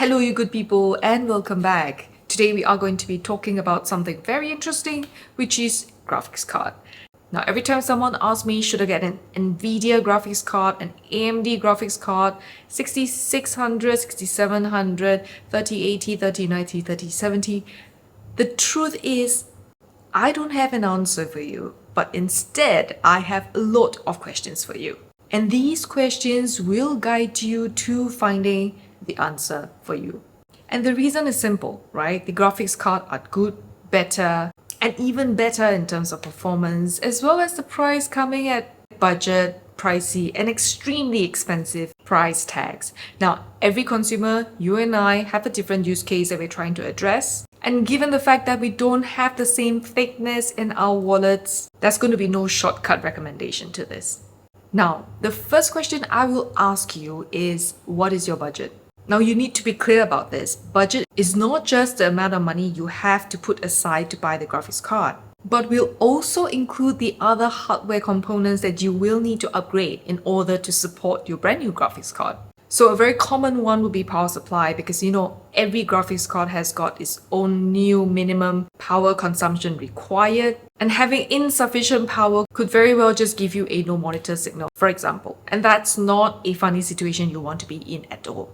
Hello you good people and welcome back. Today we are going to be talking about something very interesting, which is graphics card. Now every time someone asks me should I get an NVIDIA graphics card, an AMD graphics card, 6600, 6700, 3080, 3090, 3070, the truth is I don't have an answer for you, but instead I have a lot of questions for you. And these questions will guide you to finding the answer for you. And the reason is simple, right? The graphics card are good, better, and even better in terms of performance, as well as the price coming at budget, pricey, and extremely expensive price tags. Now, every consumer, you and I, have a different use case that we're trying to address. And given the fact that we don't have the same thickness in our wallets, there's going to be no shortcut recommendation to this. Now, the first question I will ask you is, what is your budget? Now, you need to be clear about this. Budget is not just the amount of money you have to put aside to buy the graphics card, but will also include the other hardware components that you will need to upgrade in order to support your brand new graphics card. So a very common one would be power supply, because every graphics card has got its own new minimum power consumption required, and having insufficient power could very well just give you a no monitor signal, for example. And that's not a funny situation you want to be in at all.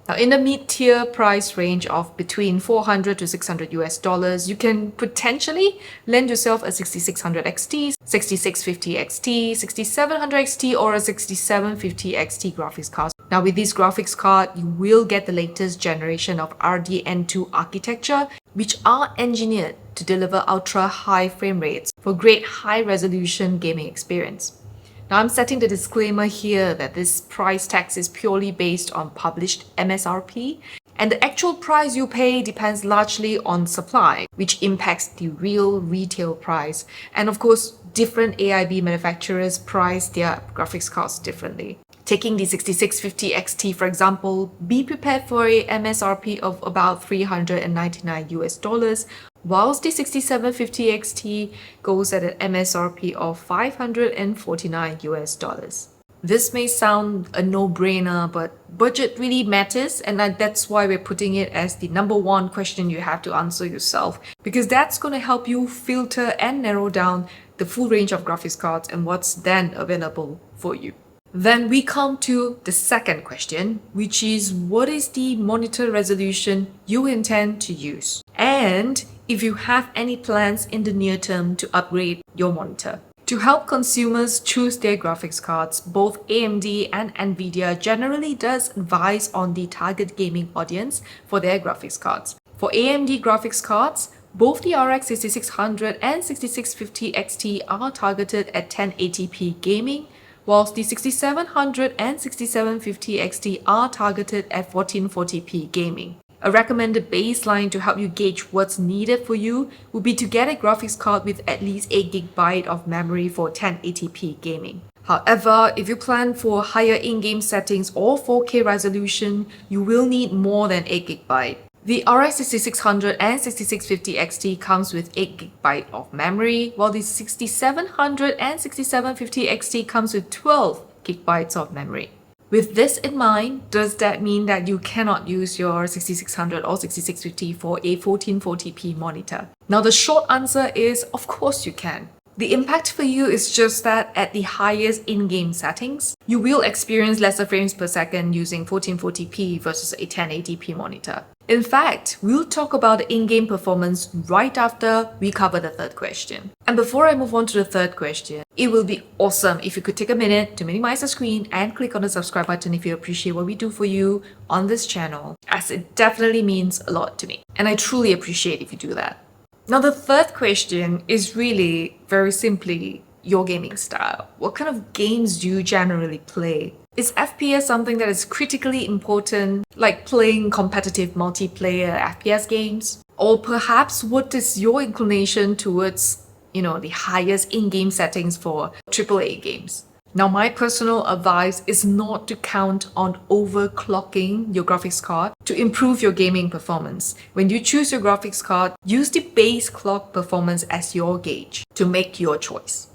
Now, in the mid-tier price range of between $400 to $600 you can potentially lend yourself a 6600 XT, 6650 XT, 6700 XT, or a 6750 XT graphics card. Now, with this graphics card, you will get the latest generation of RDNA architecture, which are engineered to deliver ultra-high frame rates for great high-resolution gaming experience. Now, I'm setting the disclaimer here that this price tag is purely based on published MSRP, and the actual price you pay depends largely on supply, which impacts the real retail price. And of course, different AIB manufacturers price their graphics cards differently. Taking the 6650 XT, for example, be prepared for a MSRP of about $399, whilst the 6750 XT goes at an MSRP of $549. This may sound a no-brainer, but budget really matters, and that's why we're putting it as the number one question you have to answer yourself, because that's going to help you filter and narrow down the full range of graphics cards and what's then available for you. Then we come to the second question, which is what is the monitor resolution you intend to use? And if you have any plans in the near term to upgrade your monitor. To help consumers choose their graphics cards, both AMD and NVIDIA generally does advise on the target gaming audience for their graphics cards. For AMD graphics cards, both the RX6600 and 6650 XT are targeted at 1080p gaming, whilst the 6700 and 6750 XT are targeted at 1440p gaming. A recommended baseline to help you gauge what's needed for you would be to get a graphics card with at least 8GB of memory for 1080p gaming. However, if you plan for higher in-game settings or 4K resolution, you will need more than 8GB. The RX6600 and 6650 XT comes with 8GB of memory, while the 6700 and 6750 XT comes with 12GB of memory. With this in mind, does that mean that you cannot use your 6600 or 6650 for a 1440p monitor? Now, the short answer is, of course you can. The impact for you is just that at the highest in-game settings, you will experience lesser frames per second using 1440p versus a 1080p monitor. In fact, we'll talk about the in-game performance right after we cover the third question. And before I move on to the third question, it will be awesome if you could take a minute to minimize the screen and click on the subscribe button if you appreciate what we do for you on this channel, as it definitely means a lot to me. And I truly appreciate if you do that. Now, the third question is really very simply your gaming style. What kind of games do you generally play? Is FPS something that is critically important, like playing competitive multiplayer FPS games? Or perhaps what is your inclination towards, the highest in-game settings for AAA games? Now, my personal advice is not to count on overclocking your graphics card to improve your gaming performance. When you choose your graphics card, use the base clock performance as your gauge to make your choice.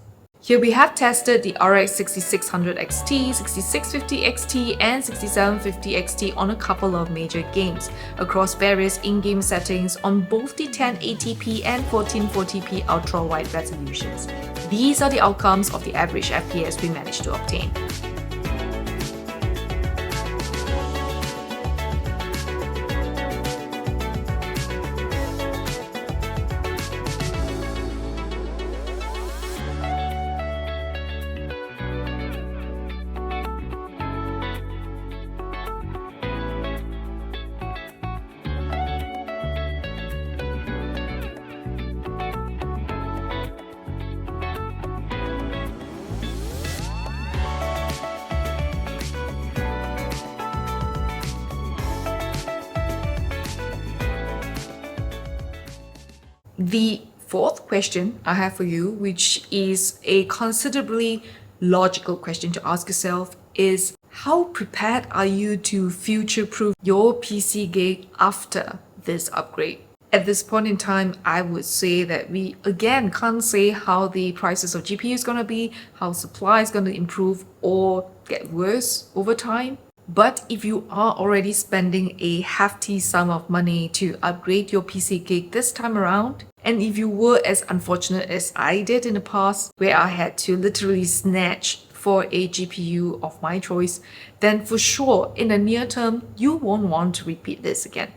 Here we have tested the RX 6600 XT, 6650 XT and 6750 XT on a couple of major games across various in-game settings on both the 1080p and 1440p ultra-wide resolutions. These are the outcomes of the average FPS we managed to obtain. The fourth question I have for you, which is a considerably logical question to ask yourself, is how prepared are you to future-proof your PC gig after this upgrade? At this point in time, I would say that we again can't say how the prices of GPU is going to be, how supply is going to improve or get worse over time. But if you are already spending a hefty sum of money to upgrade your PC gig this time around, and if you were as unfortunate as I did in the past, where I had to literally snatch for a GPU of my choice, then for sure, in the near term, you won't want to repeat this again.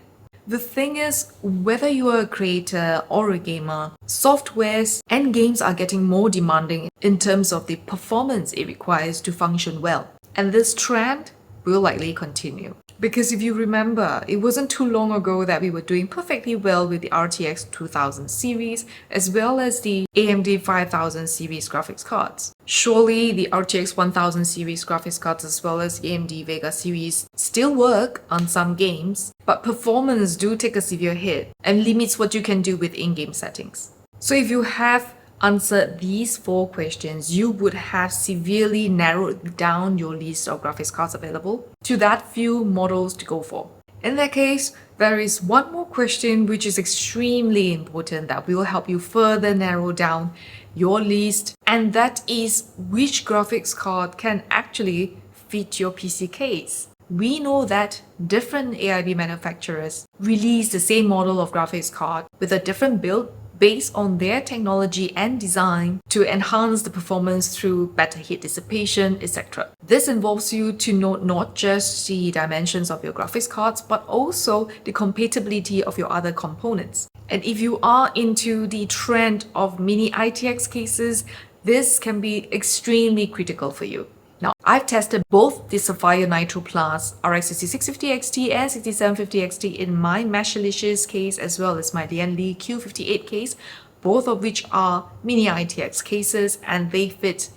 The thing is, whether you are a creator or a gamer, softwares and games are getting more demanding in terms of the performance it requires to function well. And this trend will likely continue. Because if you remember, it wasn't too long ago that we were doing perfectly well with the RTX 2000 series as well as the AMD 5000 series graphics cards. Surely the RTX 1000 series graphics cards as well as the AMD Vega series still work on some games, but performance do take a severe hit and limits what you can do with in-game settings. So if you have answered these four questions, you would have severely narrowed down your list of graphics cards available to that few models to go for. In that case, there is one more question which is extremely important that will help you further narrow down your list, and that is which graphics card can actually fit your PC case. We know that different AIB manufacturers release the same model of graphics card with a different build based on their technology and design to enhance the performance through better heat dissipation, etc. This involves you to note not just the dimensions of your graphics cards, but also the compatibility of your other components. And if you are into the trend of mini ITX cases, this can be extremely critical for you. Now, I've tested both the Sapphire Nitro Plus RX 6650 XT and 6750 XT in my Meshlicious case as well as my Lianli Q58 case, both of which are mini ITX cases and they fit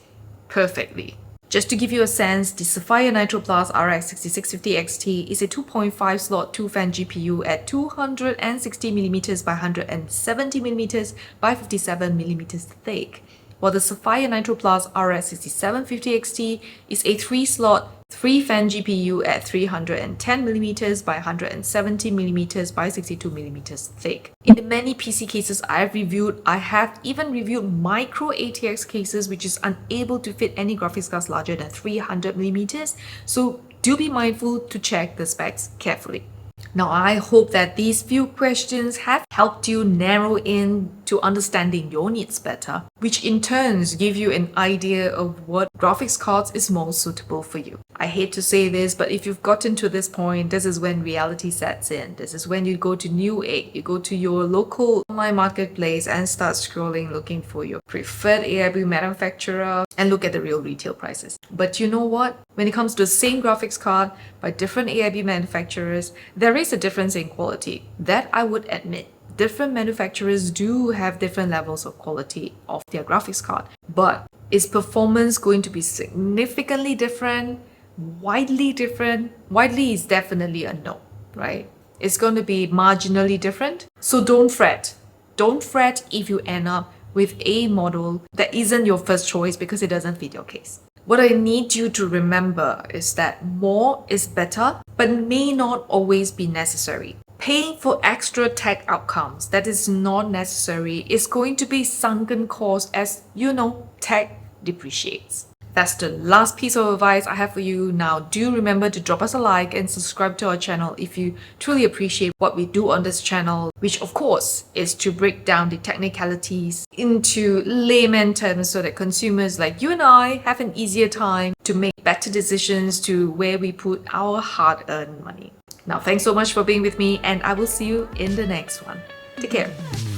perfectly. Just to give you a sense, the Sapphire Nitro Plus RX 6650 XT is a 2.5 slot 2-fan GPU at 260mm by 170mm by 57mm thick, while the Sapphire Nitro Plus RX 6750 XT is a 3-slot 3-fan GPU at 310mm by 170mm by 62mm thick. In the many PC cases I've reviewed, I have even reviewed micro ATX cases which is unable to fit any graphics cards larger than 300mm, so do be mindful to check the specs carefully. Now, I hope that these few questions have helped you narrow in to understanding your needs better, which in turns give you an idea of what graphics cards is most suitable for you. I hate to say this, but if you've gotten to this point, this is when reality sets in. This is when you go to Newegg, you go to your local online marketplace and start scrolling looking for your preferred AIB manufacturer and look at the real retail prices. But you know what? When it comes to the same graphics card by different AIB manufacturers, there is a difference in quality. That I would admit. Different manufacturers do have different levels of quality of their graphics card. But is performance going to be significantly different? Widely different? Widely is definitely a no, right? It's going to be marginally different. So don't fret. Don't fret if you end up with a model that isn't your first choice because it doesn't fit your case. What I need you to remember is that more is better, but may not always be necessary. Paying for extra tech outcomes that is not necessary is going to be sunken cost as, you know, tech depreciates. That's the last piece of advice I have for you. Now, do remember to drop us a like and subscribe to our channel if you truly appreciate what we do on this channel, which of course is to break down the technicalities into layman terms so that consumers like you and I have an easier time to make better decisions to where we put our hard-earned money. Now, thanks so much for being with me, and I will see you in the next one. Take care.